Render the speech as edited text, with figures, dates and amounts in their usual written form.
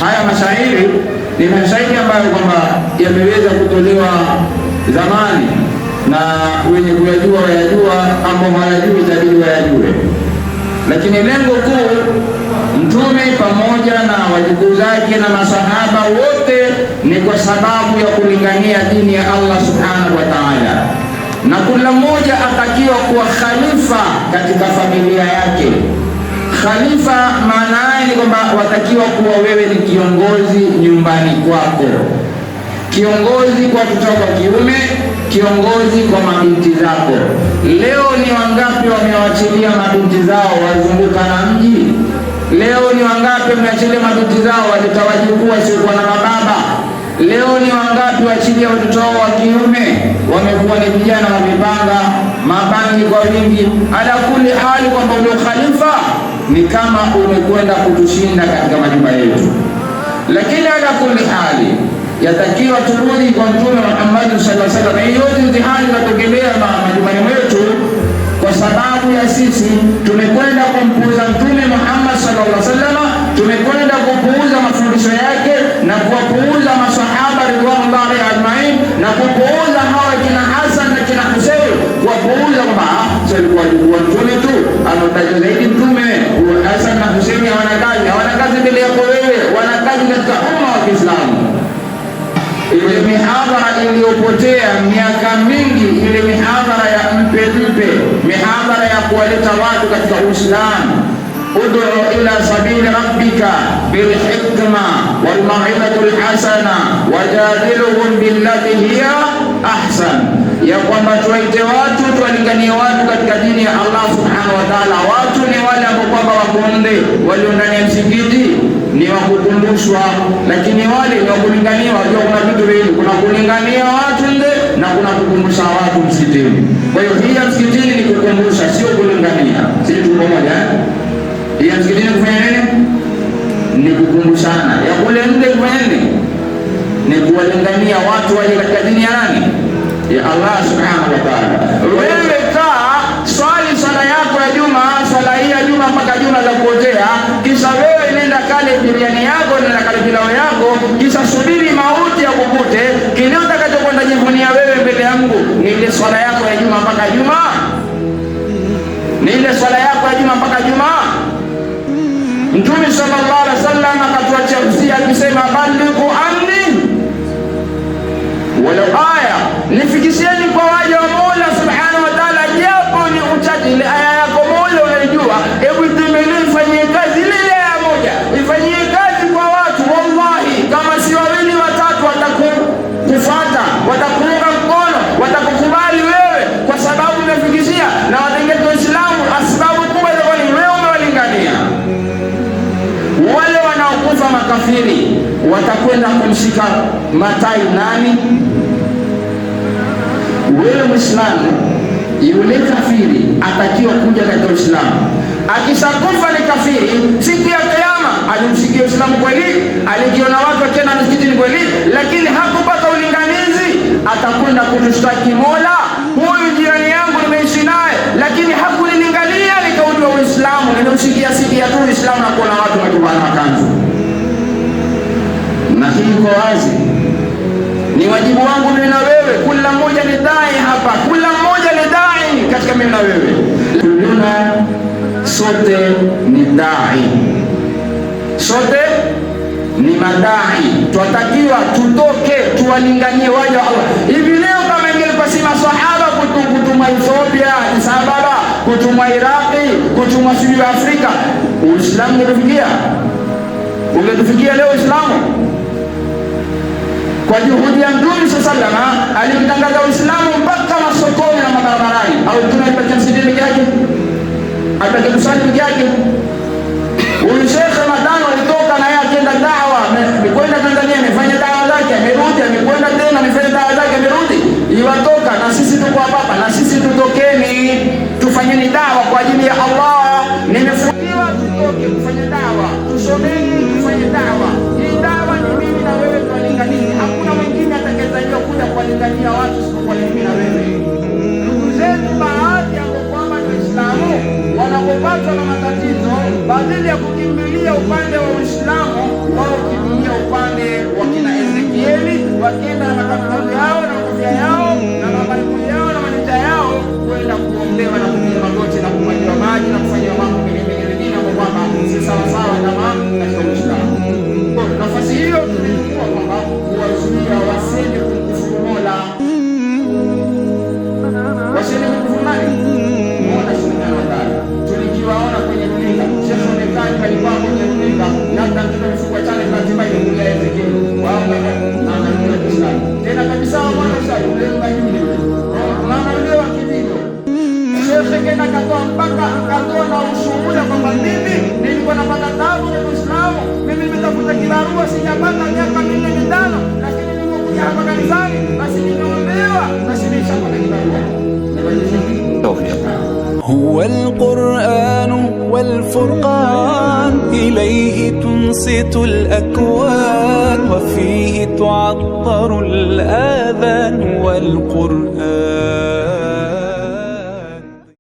Haya mashairi ni mashairi ambayo kwamba yameweza kutolewa zamani na wenye kuyajua wayajua, ambao hawajui itabidi wayajue. Lakini lengo kuu, Mtume pamoja na wajukuu zake na masahaba wote ni kwa sababu ya kulingania dini ya Allah subhanahu wa ta'ala, na kila mmoja atakiwa kuwa khalifa katika familia yake. Khalifa maana yake ni kwamba watakiwa kuwa wewe ni kiongozi nyumbani kwako, kiongozi kwa watoto wa kiume, kiongozi kwa mabinti zako. Leo ni wangapi wamewachilia mabinti zao wazunguka na mji? Leo ni wangapi wamewachilia mabinti zao walitawajukua wasiokuwa na mababa? Leo ni wangapi waachilia watoto wao wa kiume wamekuwa ni vijana wa mipanga, mabangi kwa wingi? Ala kuli hali kwamba ule khalifa ni kama umekwenda kutushinda katika majumba yetu. Lakini ala kuli hali yatakiwa turudi kwa Mtume Muhammad sallallahu alaihi wasallam. Hiyo mtihani inatokelea majumbani mwetu kwa sababu ya sisi tumekwenda kumpuuza Mtume Muhammad sallallahu alaihi wasallam, tumekwenda kupuuza mafundisho yake na kuwapuuza masahaba ridwanullahi ajmain, na kupuuza hawa kina Hasan na kina Hussein, kuwapuuza kwamba salikuwa Mtume tu anatajwa zaidi. Mtume Hasan na Hussein hawana kazi mbele yako wewe, wana kazi katika umma wa Kiislamu. Ile mihadhara iliyopotea miaka mingi, ile mihadhara ya mpe, mihadhara ya kuwaleta watu katika Uislamu. Ud'u ila sabili rabbika bilhikma walmaw'izati alhasana wajadiluhum billati hiya ahsan, ya kwamba tuwaite watu, tuwalinganie watu katika dini ya Allah subhanahu wa ta'ala. Watu ni wale ambao kwamba wakonde walio ndani ya msikiti ni wakukumbushwa, lakini wale ni wakulingania. Wajua kuna vitu viwili, kuna kulingania watu nde na kuna kukumbusha watu msikitini. Kwa hiyo hii ya msikitini ni kukumbusha, sio kulingania. Sisi tuko pamoja eh? Hii ya msikitini kufanya nini? Ni kukumbushana. Ya kule nde kufanya nini? Ni kuwalingania watu waje katika dini ya nani? Ya Allah subhanahu wa ta'ala. Wewe kaa swali swala yako ya Juma, swala hii ya Juma mpaka Juma za kuotea, kisha wewe nenda kale biriani yako, nenda kale pilau yako, kisha subiri mauti ya kukute. Kile utakachokwenda jivunia wewe mbele yangu ni ile swala yako ya Juma mpaka Juma, ni ile swala yako ya Juma mpaka Juma. Mtume sallallahu alaihi wasallam akatuachia usia akisema, balighu anni walau aya, nifikishieni kwa waja wa Mola subhanahu wa ta'ala japo ni uchache. Ile aya yako Mola unajua, hebu itembelee, ifanyie kazi ile aya moja, ifanyie kazi kwa watu. Wallahi kama si wawili watatu watakufuata, watakuunga mkono, watakukubali wewe kwa sababu umefikishia na watengeza Uislamu. Sababu kubwa ni wewe umewalingania. Wale wanaokufa makafiri watakwenda kumshika matai nani? Wewe Muislamu. Yule kafiri atakiwa kuja katika Uislamu. Akishakufa ni kafiri, siku ya Kiyama alimsikia Uislamu kweli, alikiona watu tena msikitini kweli, lakini hakupata ulinganizi, atakwenda kutushtaki Mola, huyu jirani yangu nimeishi naye lakini hakunilingania nikaujua Uislamu, nimeusikia tu Uislamu na kuona watu wakivaa makanzu. Na hii iko wazi, ni wajibu wangu mimi na wewe, kila mmoja ni dai hapa, kila mmoja ni dai katika mimi na wewe. Kuluna sote ni dai, sote ni madai. Tunatakiwa tutoke tuwalinganie waja wa Allah. Hivi leo kama ingelikuwa si maswahaba kutumwa Ethiopia, Addis Ababa, kutumwa Iraqi, kutumwa South Africa, Uislamu ungetufikia leo Uislamu? Kwa juhudi ya Mtume sallallahu alaihi wasallam alimtangaza Uislamu mpaka masokoni na mabarabarani. Au tunaipatia msikiti yake, atake kusali peke yake. Huyu Sheikh Ramadhani alitoka na yeye akienda dawa, amekwenda Tanzania, amefanya dawa zake, amerudi, amekwenda tena, amefanya dawa zake, amerudi. Iwatoka na sisi tuko hapa, na sisi tutokeni, tufanyeni dawa kwa ajili ya Allah. Nimefungiwa tutoke kufanya dawa, tusomeni, tufanye dawa. Hii dawa ni mimi na wewe tuwalinganie. Hakuna mwingine atakayezaliwa kuja kuwalingania watu isipokuwa mimi na wewe. Ndugu zetu baadhi ambao kwamba ni Waislamu wanapopatwa na matatizo, badala ya kukimbilia upande wa wakenda na makaburi yao na kofia yao na mabalibuli yao na manita yao kwenda kuombewa na kupiga magoti na kumwagiwa maji na kufanywa mambo mengine ambayo kwamba si sawasawa kama katika Uislamu. Nafasi hiyo tulichukua kwamba kuwazuia wasende kumkufuru Mola, wasende kumkufuru nani? Mola subhanahu wa ta'ala. Tulikiwaona kwenye runinga Sheikh Onekani palikuwa kwenye runinga, labda mtoto mfukwa chane katika ile kulia Ezekiel wao na anaangalia Uislamu tena kabisa wa mwana sasa ule ngajuni mama yule wa kidigo Sheikh kenda katoa mpaka akatoa na ushuhuda kwamba mimi nilikuwa napata tabu kwa Uislamu, mimi nimetafuta kibarua sijapata miaka 4-5, lakini nilipokuja hapa kanisani basi nimeombewa basi nishapata kibarua. هو القرآن والفرقان إليه تنصت الأكوان وفيه تعطر الآذان والقرآن